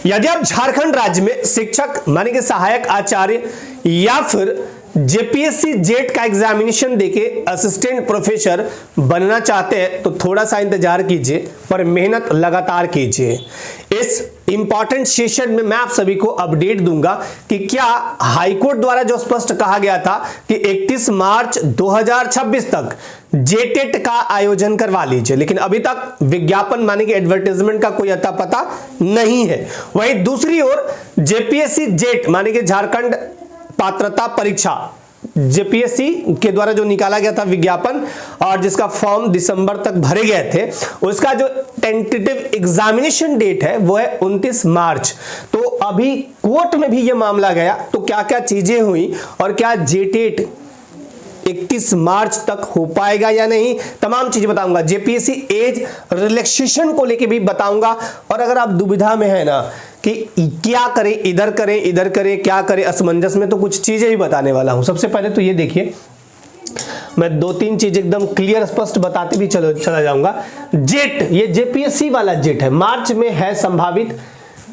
यदि आप झारखंड राज्य में शिक्षक माने कि सहायक आचार्य या फिर जेपीएससी जेट का एग्जामिनेशन देके असिस्टेंट प्रोफेसर बनना चाहते हैं तो थोड़ा सा इंतजार कीजिए, पर मेहनत लगातार कीजिए। इस इंपॉर्टेंट सेशन में मैं आप सभी को अपडेट दूंगा कि क्या हाईकोर्ट द्वारा जो स्पष्ट कहा गया था कि 31 मार्च 2026 तक जेटेट का आयोजन करवा लीजिए, लेकिन अभी तक विज्ञापन माने कि एडवर्टाइजमेंट का कोई अता पता नहीं है। वहीं दूसरी ओर जेपीएससी जेट माने कि झारखंड पात्रता परीक्षा जेपीएससी के द्वारा जो निकाला गया था विज्ञापन और जिसका फॉर्म दिसंबर तक भरे गए थे, उसका जो टेंटेटिव एग्जामिनेशन डेट है वो है 29 मार्च। तो अभी कोर्ट में भी ये मामला गया, तो क्या क्या चीजें हुई और क्या जेटेट 31 मार्च तक हो पाएगा या नहीं, तमाम चीजें बताऊंगा। जेपीएससी एज रिलैक्सेशन को लेके भी बताऊंगा। और अगर आप दुविधा में है ना कि क्या करें, इधर करें, क्या करें, असमंजस में, तो कुछ चीजें भी बताने वाला हूं। सबसे पहले तो ये देखिए, मैं दो तीन चीज एकदम क्लियर स्पष्ट बताते भी चला जाऊंगा। जेट, ये जेपीएससी वाला जेट है, मार्च में है संभावित।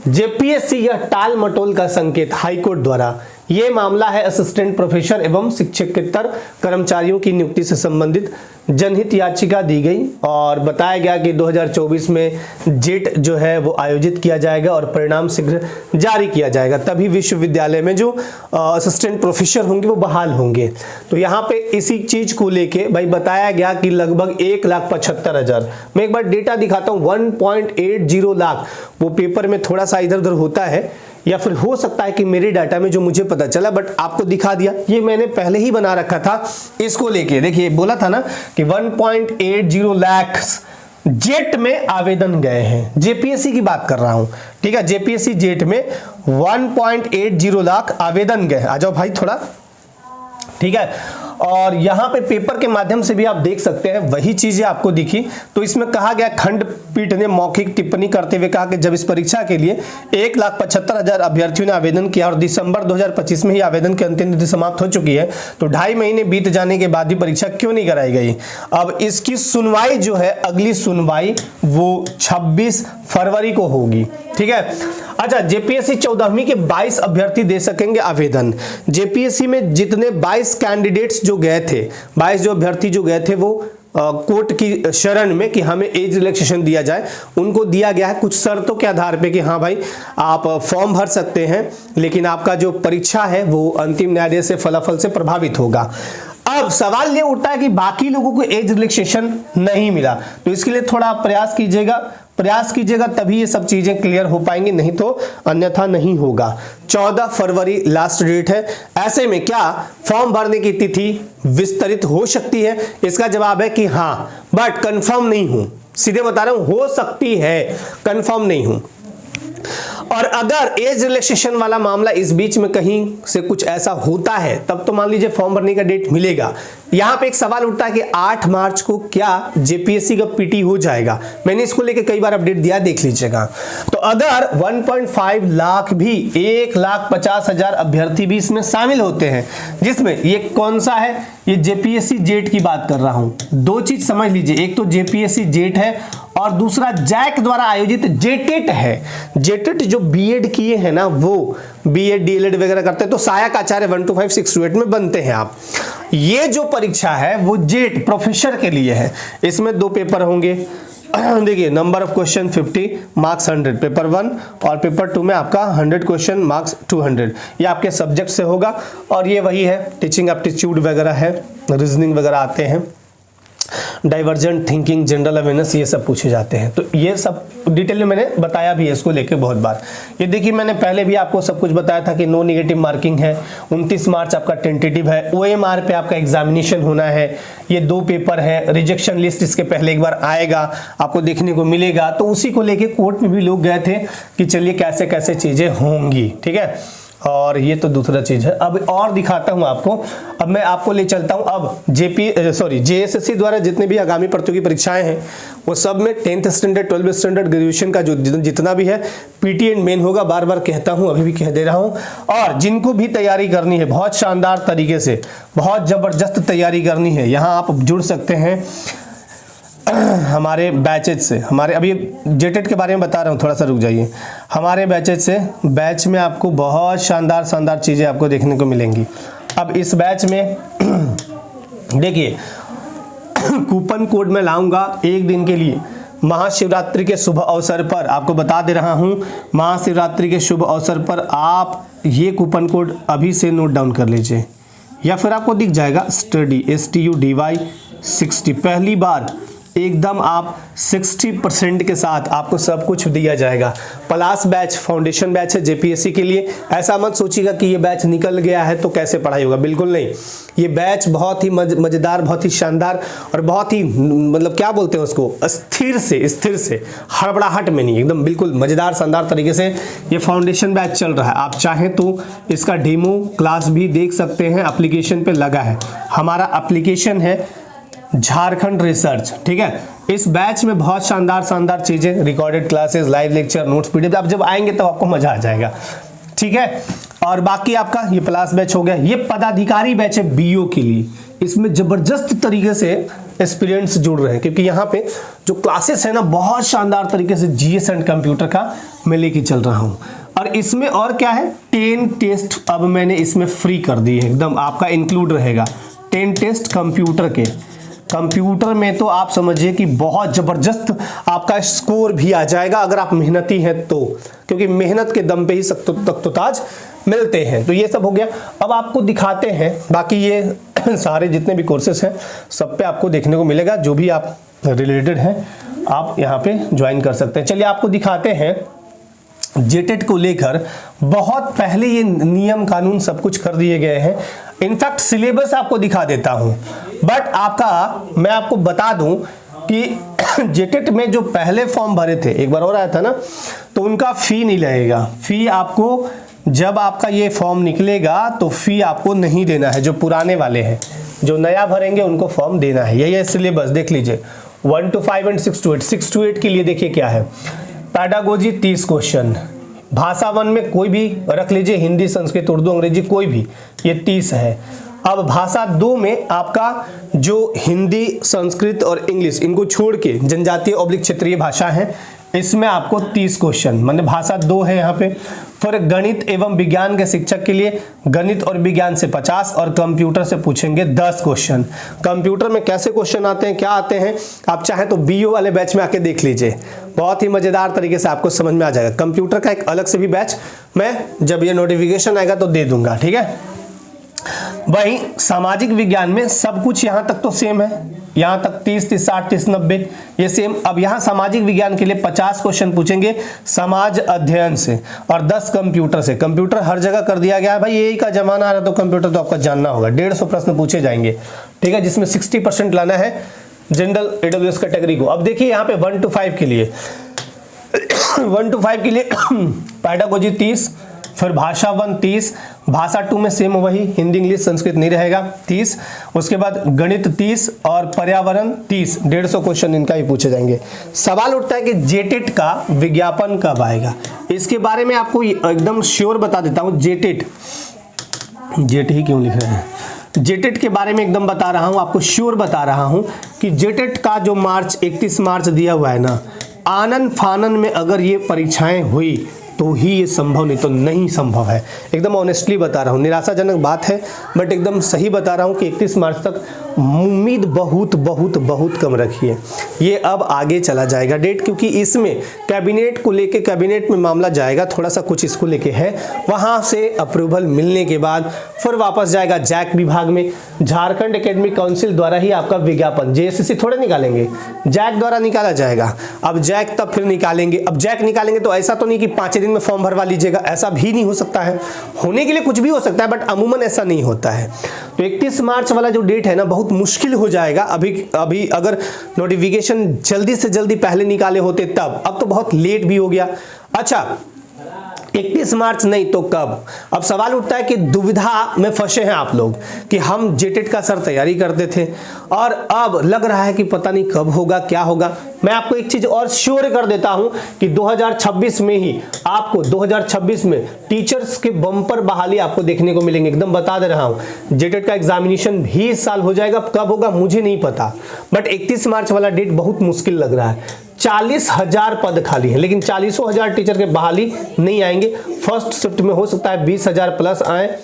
जेपीएससी यह टाल मटोल का संकेत हाईकोर्ट द्वारा। यह मामला है असिस्टेंट प्रोफेसर एवं शिक्षकेतर कर्मचारियों की नियुक्ति से संबंधित जनहित याचिका दी गई और बताया गया कि 2024 में जेट जो है वो आयोजित किया जाएगा और परिणाम शीघ्र जारी किया जाएगा, तभी विश्वविद्यालय में जो असिस्टेंट प्रोफेसर होंगे वो बहाल होंगे। तो यहाँ पे इसी चीज को लेके भाई बताया गया कि लगभग 1,75,000, मैं एक बार डेटा दिखाता हूँ, 1.80 लाख, वो पेपर में थोड़ा सा इधर उधर होता है या फिर हो सकता है कि मेरे डाटा में जो मुझे पता चला, बट आपको दिखा दिया। ये मैंने पहले ही बना रखा था इसको लेके। देखिए बोला था ना कि 1.80 लाख जेट में आवेदन गए हैं, जेपीएससी की बात कर रहा हूं, ठीक है। जेपीएससी जेट में 1.80 लाख आवेदन गए। आ जाओ भाई थोड़ा, ठीक है। और यहां पे पेपर के माध्यम से भी आप देख सकते हैं वही चीजें आपको दिखी। तो इसमें कहा गया, खंडपीठ ने मौखिक टिप्पणी करते हुए कहा कि जब इस परीक्षा के लिए 1,75,000 अभ्यर्थियों ने आवेदन किया और दिसंबर 2025 में ही आवेदन की अंतिम तिथि समाप्त हो चुकी है, तो 2.5 महीने बीत जाने के बाद भी परीक्षा क्यों नहीं कराई गई। अब इसकी सुनवाई जो है, अगली सुनवाई वो 26 फरवरी को होगी, ठीक है। अच्छा, जेपीएससी 14वीं के 22 अभ्यर्थी दे सकेंगे आवेदन। जेपीएससी में जितने 22 कैंडिडेट्स जो गए थे, 22 जो अभ्यर्थी जो गए थे, वो कोर्ट की शरण में कि हमें एज रिलैक्सेशन दिया जाए, उनको दिया गया है कुछ शर्तों के आधार पे कि हाँ भाई आप फॉर्म भर सकते हैं, लेकिन आपका जो परीक्षा है वो अंतिम न्यायालय से फलाफल से प्रभावित होगा। अब सवाल ये उठता है कि बाकी लोगों को एज रिलैक्सेशन नहीं मिला, तो इसके लिए थोड़ा प्रयास कीजिएगा तभी ये सब चीजें क्लियर हो पाएंगी, नहीं तो अन्यथा नहीं होगा। 14 फरवरी लास्ट डेट है। ऐसे में क्या फॉर्म भरने की तिथि विस्तरित हो सकती है? इसका जवाब है कि हाँ, बट कंफर्म नहीं हूं, सीधे बता रहा हूं, हो सकती है, कंफर्म नहीं हूं। और अगर एज रिलैक्सेशन वाला मामला इस बीच में कहीं से कुछ ऐसा होता है, तब तो मान लीजिए फॉर्म भरने का डेट मिलेगा। यहां पे एक सवाल उठता है कि 8 मार्च को क्या जेपीएससी का पीटी हो जाएगा? मैंने इसको लेके कई बार अपडेट दिया, देख लीजिएगा। तो अगर 1.5 लाख भी, 1,50,000 अभ्यर्थी भी इसमें शामिल होते हैं, जिसमें ये कौन सा है, ये जेपीएससी जेट की बात कर रहा हूं। दो चीज समझ लीजिए, एक तो जेपीएससी जेट है और दूसरा जैक द्वारा आयोजित जेटेट है। जेटेट जो बीएड किए हैं ना, वो बीएड डीएलएड वगैरह करते हैं, तो सहायक आचार्य 1 to 5 6 to 8 में बनते हैं आप। ये जो परीक्षा है वो जेट प्रोफेसर के लिए है। इसमें 2 पेपर होंगे। देखिए, number of question 50, marks 100, paper 1, और पेपर 2 में आपका 100 क्वेश्चन, मार्क्स 200। ये आपके सब्जेक्ट से होगा। और ये वही है, टीचिंग एप्टीट्यूड वगैरह है, रीजनिंग वगैरह आते हैं, डाइवर्जेंट थिंकिंग, जनरल अवेयरनेस, ये सब पूछे जाते हैं। तो ये सब डिटेल में मैंने बताया भी है इसको लेके बहुत बार। ये देखिए, मैंने पहले भी आपको सब कुछ बताया था कि नो नेगेटिव मार्किंग है। 29 मार्च आपका टेंटेटिव है। ओएमआर पे आपका एग्जामिनेशन होना है। ये 2 पेपर है। रिजेक्शन लिस्ट इसके पहले एक बार आएगा, आपको देखने को मिलेगा। तो उसी को लेके कोर्ट में भी लोग गए थे कि चलिए कैसे कैसे चीजें होंगी, ठीक है। और ये तो दूसरा चीज है। अब और दिखाता हूं आपको। अब मैं आपको ले चलता हूं अब जेएसएससी द्वारा जितने भी आगामी प्रतियोगी परीक्षाएं हैं, वो सब में 10th standard, 12th standard, graduation का जो जितना भी है, पीटी एंड मेन होगा। बार बार कहता हूं, अभी भी कह दे रहा हूं। और जिनको भी तैयारी करनी है बहुत शानदार तरीके से, बहुत जबरदस्त तैयारी करनी है, यहां आप जुड़ सकते हैं हमारे बैचेज से, हमारे अभी जेटेट के बारे में बता रहा हूँ, थोड़ा सा रुक जाइए। हमारे बैचेज से, बैच में आपको बहुत शानदार शानदार चीज़ें आपको देखने को मिलेंगी। अब इस बैच में देखिए कूपन कोड मैं लाऊंगा एक दिन के लिए, महाशिवरात्रि के शुभ अवसर पर आपको बता दे रहा हूं, महाशिवरात्रि के शुभ अवसर पर आप ये कूपन कोड अभी से नोट डाउन कर लीजिए, या फिर आपको दिख जाएगा स्टडी STUDY 60। पहली बार एकदम आप 60% के साथ आपको सब कुछ दिया जाएगा। प्लस बैच फाउंडेशन बैच है JPSC के लिए। ऐसा मत सोचिएगा कि ये बैच निकल गया है तो कैसे पढ़ाई होगा, बिल्कुल नहीं। ये बैच बहुत ही मज़ेदार, बहुत ही शानदार और बहुत ही मतलब क्या बोलते हैं उसको, स्थिर से हड़बड़ाहट में नहीं, एकदम बिल्कुल मज़ेदार शानदार तरीके से ये फाउंडेशन बैच चल रहा है। आप चाहें तो इसका डेमो क्लास भी देख सकते हैं, एप्लीकेशन पे लगा है। हमारा एप्लीकेशन है झारखंड रिसर्च, ठीक है। इस बैच में बहुत शानदार शानदार चीज़ें, recorded classes, live lecture, notes, PDF, आप जब आएंगे तो आपको मज़ा आ जाएगा, ठीक है। और बाकी आपका ये प्लस बैच हो गया। ये पदाधिकारी बैच है BO के लिए। इसमें ज़बरदस्त तरीके से एक्सपीरियंस जुड़ रहे हैं, क्योंकि यहाँ पे जो क्लासेस है ना बहुत शानदार तरीके से GS एंड कंप्यूटर का मैं लेके चल रहा हूँ। और इसमें और क्या है, 10 टेस्ट अब मैंने इसमें फ्री कर दी है, एकदम आपका इंक्लूड रहेगा। 10 टेस्ट कंप्यूटर में तो आप समझिए कि बहुत ज़बरदस्त आपका स्कोर भी आ जाएगा अगर आप मेहनती हैं तो, क्योंकि मेहनत के दम पे ही तख्त ताज मिलते हैं। तो ये सब हो गया। अब आपको दिखाते हैं बाकी ये सारे जितने भी कोर्सेस हैं सब पे आपको देखने को मिलेगा, जो भी आप रिलेटेड हैं आप यहाँ पे ज्वाइन कर सकते हैं। चलिए आपको दिखाते हैं जेटेट को लेकर बहुत पहले ये नियम कानून सब कुछ कर दिए गए हैं। इनफैक्ट सिलेबस आपको दिखा देता हूं, बट मैं आपको बता दूं कि जेटेट में जो पहले फॉर्म भरे थे, एक बार और आया था ना, तो उनका फी नहीं लगेगा। फी आपको जब आपका ये फॉर्म निकलेगा तो फी आपको नहीं देना है। जो पुराने वाले हैं, जो नया भरेंगे उनको फॉर्म देना है। यही है सिलेबस, देख लीजिए 1 to 5 एंड 6 to 8। 6 to 8 के लिए देखिए क्या है, पैडागोजी 30 क्वेश्चन, भाषा 1 में कोई भी रख लीजिए, हिंदी, संस्कृत, उर्दू, अंग्रेजी कोई भी, ये 30 है। अब भाषा 2 में आपका जो हिंदी, संस्कृत और इंग्लिश, इनको छोड़ के जनजातीय और क्षेत्रीय भाषा है, इसमें आपको 30 क्वेश्चन, मतलब भाषा 2 है यहाँ पे। फिर गणित एवं विज्ञान के शिक्षक के लिए गणित और विज्ञान से 50 और कंप्यूटर से पूछेंगे 10 क्वेश्चन। कंप्यूटर में कैसे क्वेश्चन आते हैं, क्या आते हैं, आप चाहे तो BO वाले बैच में आके देख लीजिए, बहुत ही मजेदार तरीके से आपको समझ में आ जाएगा। कंप्यूटर का एक अलग से भी बैच मैं जब ये नोटिफिकेशन आएगा तो दे दूंगा, ठीक है। वहीं सामाजिक विज्ञान में सब कुछ यहाँ तक तो सेम है, यहाँ तक 30, 30, 60, 30, 90 ये सेम। अब यहाँ सामाजिक विज्ञान के लिए 50 क्वेश्चन पूछेंगे समाज अध्ययन से और 10 कंप्यूटर से। कंप्यूटर हर जगह कर दिया गया है भाई, यही का जमाना आ रहा है तो कंप्यूटर तो आपका जानना होगा। 150 प्रश्न पूछे जाएंगे, ठीक है, जिसमें 60% लाना है जनरल AWS कैटेगरी को। अब देखिए यहाँ पे 1 to 5 के लिए 1 to 5 के लिए पैडागोजी 30, फिर भाषा 1 30, भाषा 2 में सेम वही, हिंदी, इंग्लिश, संस्कृत नहीं रहेगा 30, उसके बाद गणित 30 और पर्यावरण 30। 150 क्वेश्चन इनका ही पूछे जाएंगे। सवाल उठता है कि जेटेट का विज्ञापन कब आएगा, इसके बारे में आपको एकदम श्योर बता देता हूँ। जेटेट ही क्यों लिख रहे हैं, जेटेट के बारे में एकदम बता रहा हूँ आपको, श्योर बता रहा हूँ कि जेटेट का जो 31 मार्च दिया हुआ है ना, आनन फानन में अगर ये परीक्षाएं हुई तो ही ये संभव, नहीं तो नहीं संभव है। एकदम ऑनेस्टली बता रहा हूँ, निराशाजनक बात है बट एकदम सही बता रहा हूँ कि 31 मार्च तक उम्मीद बहुत बहुत बहुत कम रखिए। ये अब आगे चला जाएगा डेट, क्योंकि इसमें कैबिनेट को लेके, कैबिनेट में मामला जाएगा, थोड़ा सा कुछ इसको लेके है, वहाँ से अप्रूवल मिलने के बाद फिर वापस जाएगा जैक विभाग में। झारखंड एकेडमिक काउंसिल द्वारा ही आपका विज्ञापन, JSSC थोड़े निकालेंगे, जैक द्वारा निकाला जाएगा। अब जैक तब फिर निकालेंगे, अब जैक निकालेंगे तो ऐसा तो नहीं कि 5 दिन में फॉर्म भरवा लीजिएगा, ऐसा भी नहीं हो सकता है। होने के लिए कुछ भी हो सकता है बट अमूमन ऐसा नहीं होता है। तो 31 मार्च वाला जो डेट है ना, बहुत मुश्किल हो जाएगा। अभी अगर नोटिफिकेशन जल्दी से जल्दी पहले निकाले होते तब, अब तो बहुत लेट भी हो गया। अच्छा, 31 मार्च नहीं तो कब? अब सवाल उठता है कि दुविधा में फंसे हैं आप लोग कि हम जेटेट का सर तैयारी करते थे और अब लग रहा है कि पता नहीं कब होगा, क्या होगा। मैं आपको एक चीज और श्योर कर देता हूं कि 2026 में ही आपको 2026 में टीचर्स के बम्पर बहाली आपको देखने को मिलेंगे। एकदम बता दे रहा हूं, जेटेट का एग्जामिनेशन भी इस साल हो जाएगा। कब होगा मुझे नहीं पता, बट 31 मार्च वाला डेट बहुत मुश्किल लग रहा है। 40,000 पद खाली है, लेकिन 40,000 टीचर के बहाली नहीं आएंगे। फर्स्ट शिफ्ट में हो सकता है 20,000 प्लस आए,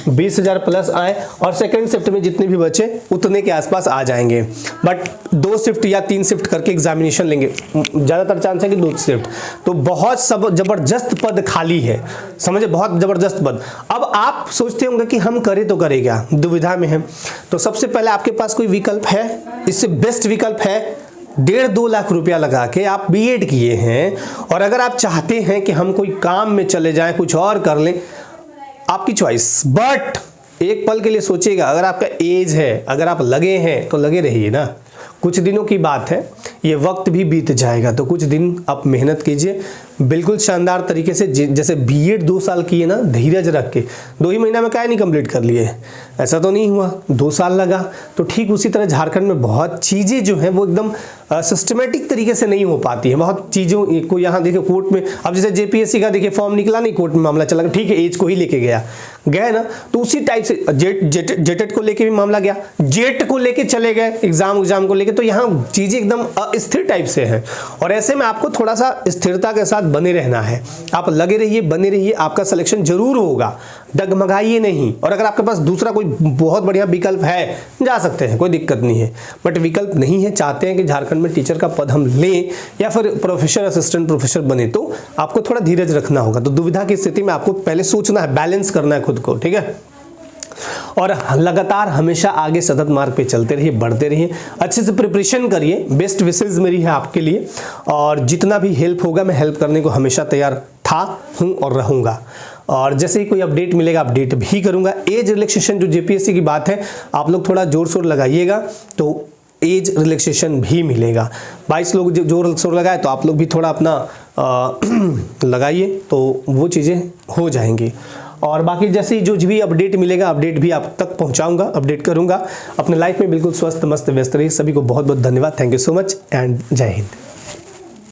20,000 प्लस आए, और सेकंड शिफ्ट में जितने भी बचे उतने के आसपास आ जाएंगे। बट 2 शिफ्ट या 3 शिफ्ट करके एग्जामिनेशन लेंगे, ज्यादातर चांस है कि 2 शिफ्ट। तो बहुत सब जबरदस्त पद खाली है, समझे, बहुत जबरदस्त पद। अब आप सोचते होंगे कि हम करें तो करें क्या, दुविधा में है। तो सबसे पहले आपके पास कोई विकल्प है? इससे बेस्ट विकल्प है 1.5-2 लाख रुपया लगा के आप बीएड किए हैं, और अगर आप चाहते हैं कि हम कोई काम में चले जाएं, कुछ और कर लें, आपकी चॉइस। बट एक पल के लिए सोचिएगा, अगर आपका एज है, अगर आप लगे हैं तो लगे रहिए ना। कुछ दिनों की बात है, ये वक्त भी बीत जाएगा, तो कुछ दिन आप मेहनत कीजिए बिल्कुल शानदार तरीके से। जैसे बीएड 2 साल किए ना, धीरज रख के, 2 ही महीना में क्या नहीं कंप्लीट कर लिए, ऐसा तो नहीं हुआ, 2 साल लगा। तो ठीक उसी तरह झारखंड में बहुत चीज़ें जो हैं वो एकदम सिस्टमेटिक तरीके से नहीं हो पाती है। बहुत चीज़ों को यहाँ देखिए कोर्ट में, अब जैसे जेपीएससी का देखिए फॉर्म निकला नहीं, कोर्ट में मामला चला, ठीक है एज को ही लेके गए ना, तो उसी टाइप से जेटेट को लेके भी मामला गया, जेट को लेके चले गए, एग्जाम को लेके। तो यहाँ चीज़ें एकदम अस्थिर टाइप से हैं, और ऐसे में आपको थोड़ा सा स्थिरता के साथ बने रहना है। आप लगे रहिए, बने रहिए, आपका सिलेक्शन जरूर होगा, डगमगाइए नहीं। और अगर आपके पास दूसरा कोई बहुत बढ़िया विकल्प है, जा सकते हैं, कोई दिक्कत नहीं है। बट विकल्प नहीं है, चाहते हैं कि झारखंड में टीचर का पद हम लें या फिर प्रोफेसर, असिस्टेंट प्रोफेसर बने, तो आपको थोड़ा धीरज रखना होगा। तो दुविधा की स्थिति में आपको पहले सोचना है, बैलेंस करना है खुद को, ठीक है। और लगातार हमेशा आगे सतत मार्ग पे चलते रहिए, बढ़ते रहिए, अच्छे से प्रिपरेशन करिए। बेस्ट विशेज मेरी है आपके लिए, और जितना भी हेल्प होगा मैं हेल्प करने को हमेशा तैयार था, हूँ और रहूँगा। और जैसे ही कोई अपडेट मिलेगा अपडेट भी करूँगा। एज रिलैक्सेशन जो जेपीएससी की बात है, आप लोग थोड़ा जोर शोर लगाइएगा तो एज रिलैक्सेशन भी मिलेगा। 22 लोग जोर शोर लगाए तो आप लोग भी थोड़ा अपना लगाइए, तो वो चीज़ें हो जाएंगी। और बाकी जैसे ही जो भी अपडेट मिलेगा अपडेट भी आप तक पहुंचाऊंगा, अपडेट करूंगा। अपने लाइफ में बिल्कुल स्वस्थ मस्त व्यस्त रहिए। सभी को बहुत बहुत धन्यवाद, thank you so much and जय हिंद।